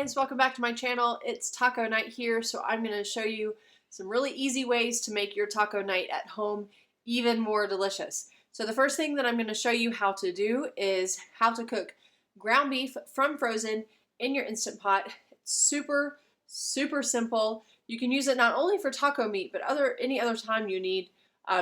guys, welcome back to my channel. It's taco night here, so I'm going to show you some really easy ways to make your taco night at home even more delicious. So the first thing that I'm going to show you how to do is how to cook ground beef from frozen in your Instant Pot. It's super simple. You can use it not only for taco meat, but any other time you need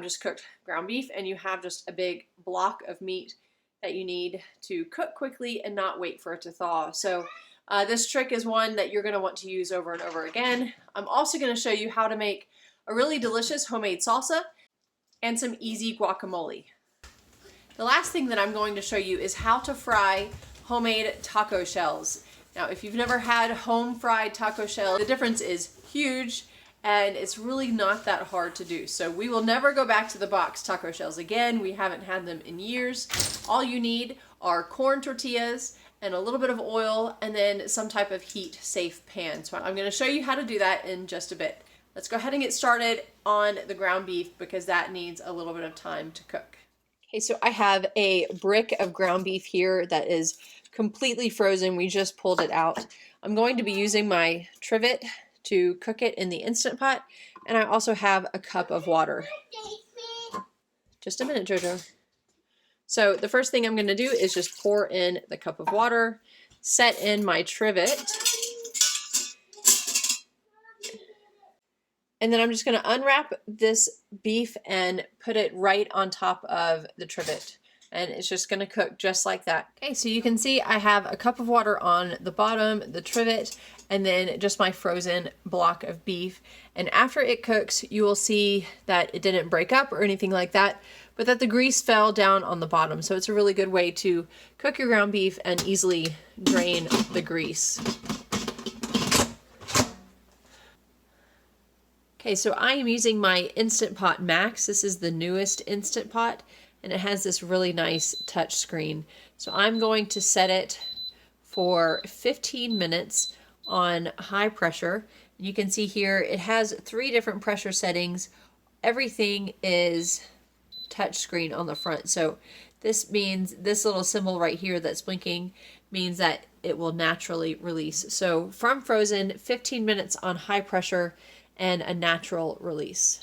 just cooked ground beef and you have just a big block of meat that you need to cook quickly and not wait for it to thaw. So this trick is one that you're going to want to use over and over again. I'm also going to show you how to make a really delicious homemade salsa and some easy guacamole. The last thing that I'm going to show you is how to fry homemade taco shells. Now, if you've never had home fried taco shell, the difference is huge and it's really not that hard to do. So we will never go back to the box taco shells again. We haven't had them in years. All you need are corn tortillas and a little bit of oil and then some type of heat safe pan. So I'm going to show you how to do that in just a bit. Let's go ahead and get started on the ground beef because that needs a little bit of time to cook. Okay, so I have a brick of ground beef here that is completely frozen. We just pulled it out. I'm going to be using my trivet to cook it in the Instant Pot, and I also have a cup of water. Just a minute, Jojo. So the first thing I'm going to do is just pour in the cup of water, set in my trivet, and then I'm just going to unwrap this beef and put it right on top of the trivet. And it's just going to cook just like that. Okay, so you can see I have a cup of water on the bottom, the trivet, and then just my frozen block of beef. And after it cooks, you will see that it didn't break up or anything like that, but that the grease fell down on the bottom. So it's a really good way to cook your ground beef and easily drain the grease. Okay, so I am using my Instant Pot Max. This is the newest Instant Pot, and it has this really nice touch screen. So I'm going to set it for 15 minutes on high pressure. You can see here it has 3 different pressure settings. Everything is touch screen on the front. So this means this little symbol right here that's blinking means that it will naturally release. So from frozen, 15 minutes on high pressure and a natural release.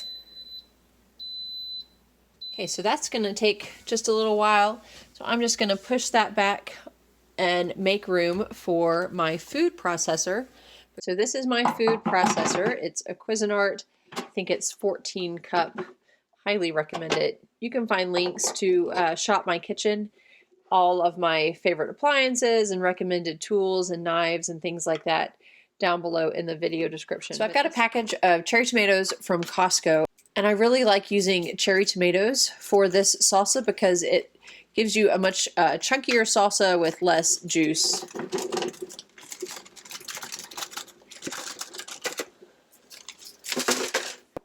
Okay, so that's going to take just a little while. So I'm just going to push that back and make room for my food processor. So this is my food processor. It's a Cuisinart. I think it's 14 cup. Highly recommend it. You can find links to Shop My Kitchen, all of my favorite appliances and recommended tools and knives and things like that down below in the video description. So I've got a package of cherry tomatoes from Costco. And I really like using cherry tomatoes for this salsa because it gives you a much chunkier salsa with less juice.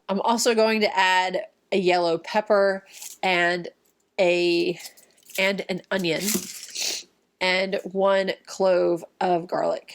I'm also going to add a yellow pepper and an onion and 1 clove of garlic.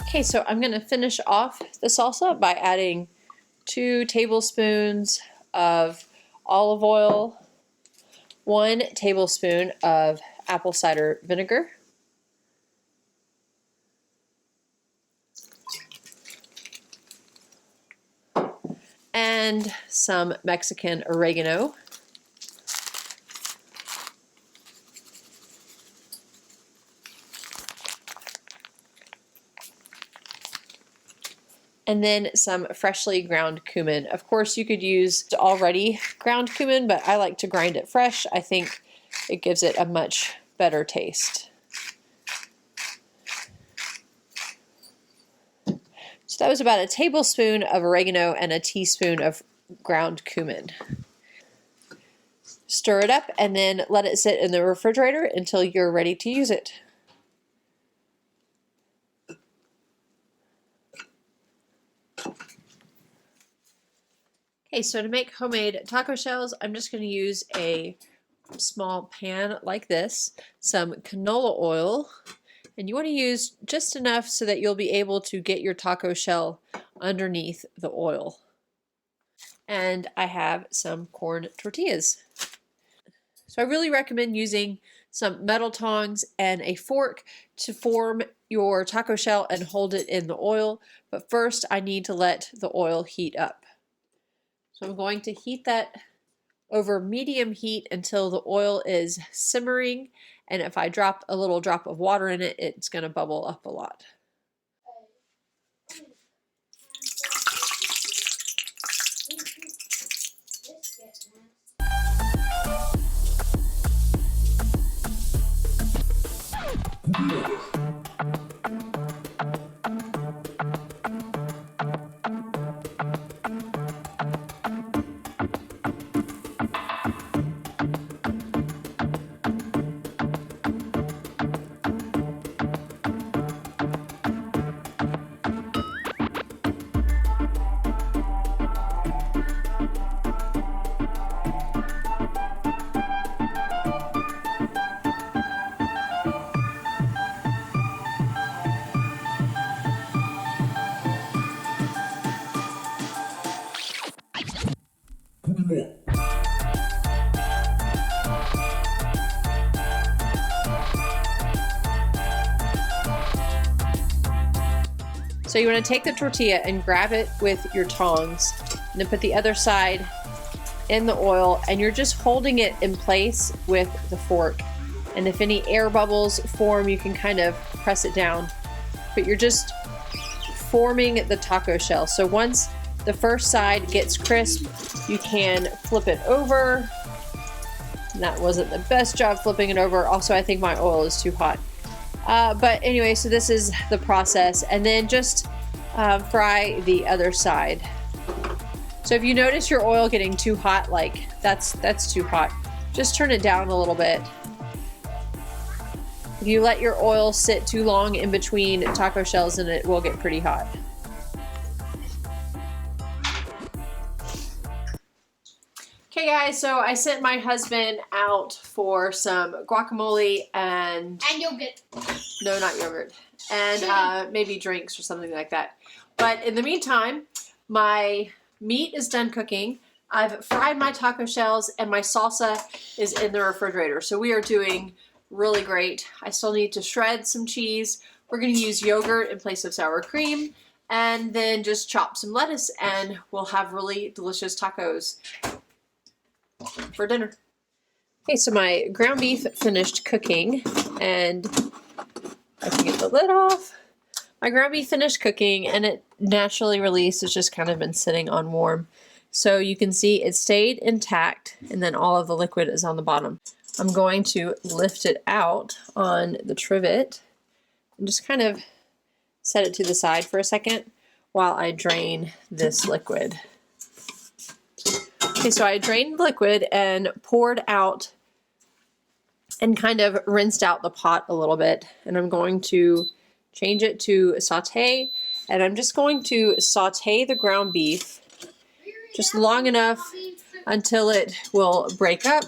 Okay, so I'm going to finish off the salsa by adding 2 tablespoons of olive oil, 1 tablespoon of apple cider vinegar, and some Mexican oregano. and then some freshly ground cumin. Of course, you could use already ground cumin, but I like to grind it fresh. I think it gives it a much better taste. So that was about a tablespoon of oregano and a teaspoon of ground cumin. Stir it up and then let it sit in the refrigerator until you're ready to use it. Okay, so to make homemade taco shells, I'm just going to use a small pan like this, some canola oil, and you want to use just enough so that you'll be able to get your taco shell underneath the oil. And I have some corn tortillas. So I really recommend using some metal tongs and a fork to form your taco shell and hold it in the oil. But first I need to let the oil heat up. So I'm going to heat that over medium heat until the oil is simmering. And if I drop a little drop of water in it, it's going to bubble up a lot. So you want to take the tortilla and grab it with your tongs and then put the other side in the oil, and you're just holding it in place with the fork. And if any air bubbles form, you can kind of press it down, but you're just forming the taco shell. So once the first side gets crisp, you can flip it over. And that wasn't the best job flipping it over. Also, I think my oil is too hot. But anyway, so this is the process, and then just fry the other side. So if you notice your oil getting too hot, like that's too hot, just turn it down a little bit. If you let your oil sit too long in between taco shells, then it will get pretty hot. Okay guys, so I sent my husband out for some guacamole and yogurt. No, not yogurt. And maybe drinks or something like that. But in the meantime, my meat is done cooking. I've fried my taco shells and my salsa is in the refrigerator. So we are doing really great. I still need to shred some cheese. We're going to use yogurt in place of sour cream, and then just chop some lettuce, and we'll have really delicious tacos for dinner. Okay, so my ground beef finished cooking, and I can get the lid off. My ground beef finished cooking, and it naturally released. It's just kind of been sitting on warm. So you can see it stayed intact, and then all of the liquid is on the bottom. I'm going to lift it out on the trivet and just kind of set it to the side for a second while I drain this liquid. Okay, so I drained liquid and poured out and kind of rinsed out the pot a little bit. And I'm going to change it to saute. And I'm just going to saute the ground beef just long enough until it will break up.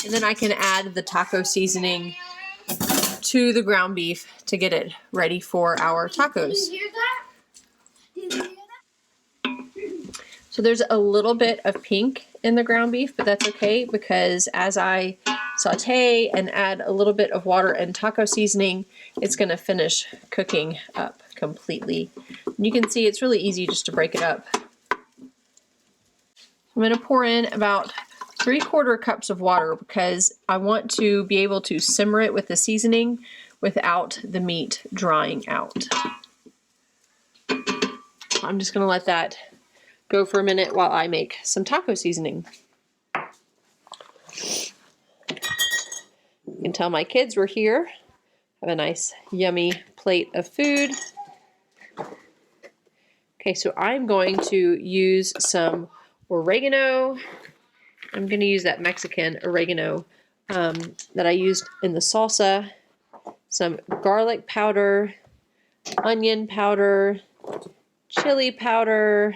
And then I can add the taco seasoning to the ground beef to get it ready for our tacos. Did you hear that? Did you hear that? So there's a little bit of pink in the ground beef, but that's okay because as I saute and add a little bit of water and taco seasoning, it's going to finish cooking up completely. And you can see it's really easy just to break it up. I'm going to pour in about 3/4 cups of water because I want to be able to simmer it with the seasoning without the meat drying out. I'm just gonna let that go for a minute while I make some taco seasoning. You can tell my kids were here. Have a nice yummy plate of food. Okay, so I'm going to use some oregano. I'm going to use that Mexican oregano that I used in the salsa. Some garlic powder, onion powder, chili powder,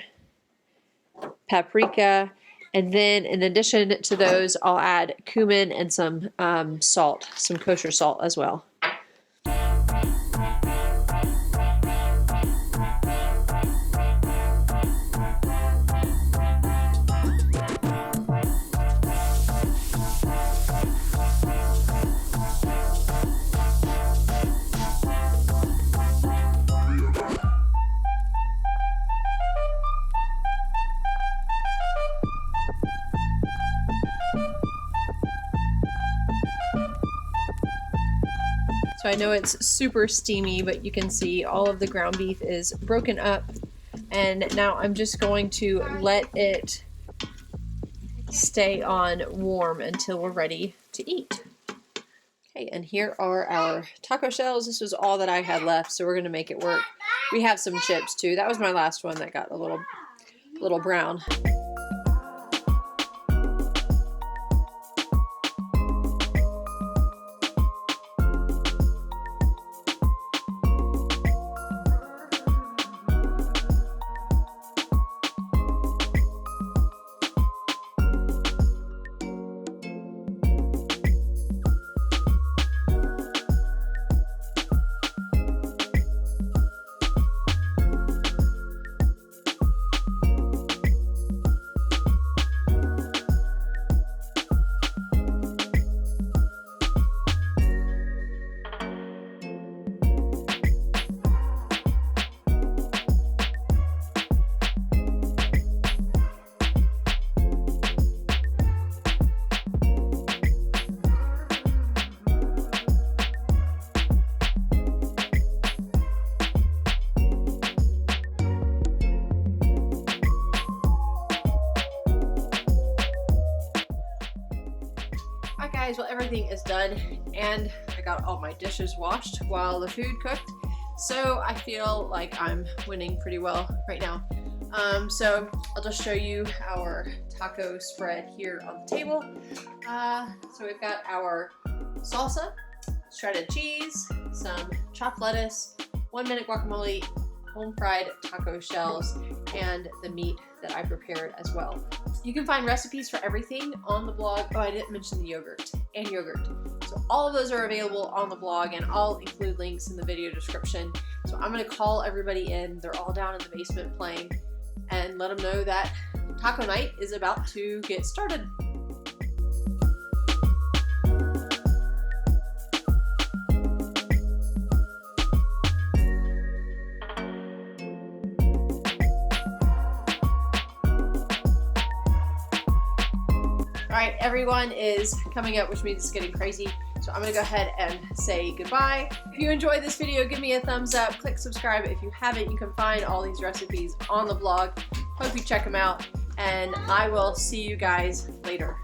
paprika, and then in addition to those, I'll add cumin and some salt, some kosher salt as well. So I know it's super steamy, but you can see all of the ground beef is broken up. And now I'm just going to let it stay on warm until we're ready to eat. Okay, and here are our taco shells. This was all that I had left, so we're gonna make it work. We have some chips too. That was my last one that got a little brown. Guys, well, everything is done and I got all my dishes washed while the food cooked, so I feel like I'm winning pretty well right now. So I'll just show you our taco spread here on the table. So we've got our salsa, shredded cheese, some chopped lettuce, 1-minute guacamole, home fried taco shells, and the meat that I prepared as well. You can find recipes for everything on the blog. Oh, I didn't mention the yogurt and yogurt. So all of those are available on the blog, and I'll include links in the video description. So I'm gonna call everybody in. They're all down in the basement playing, and let them know that taco night is about to get started. Alright, everyone is coming up, which means it's getting crazy. So I'm going to go ahead and say goodbye. If you enjoyed this video, give me a thumbs up. Click subscribe if you haven't. You can find all these recipes on the blog. Hope you check them out. And I will see you guys later.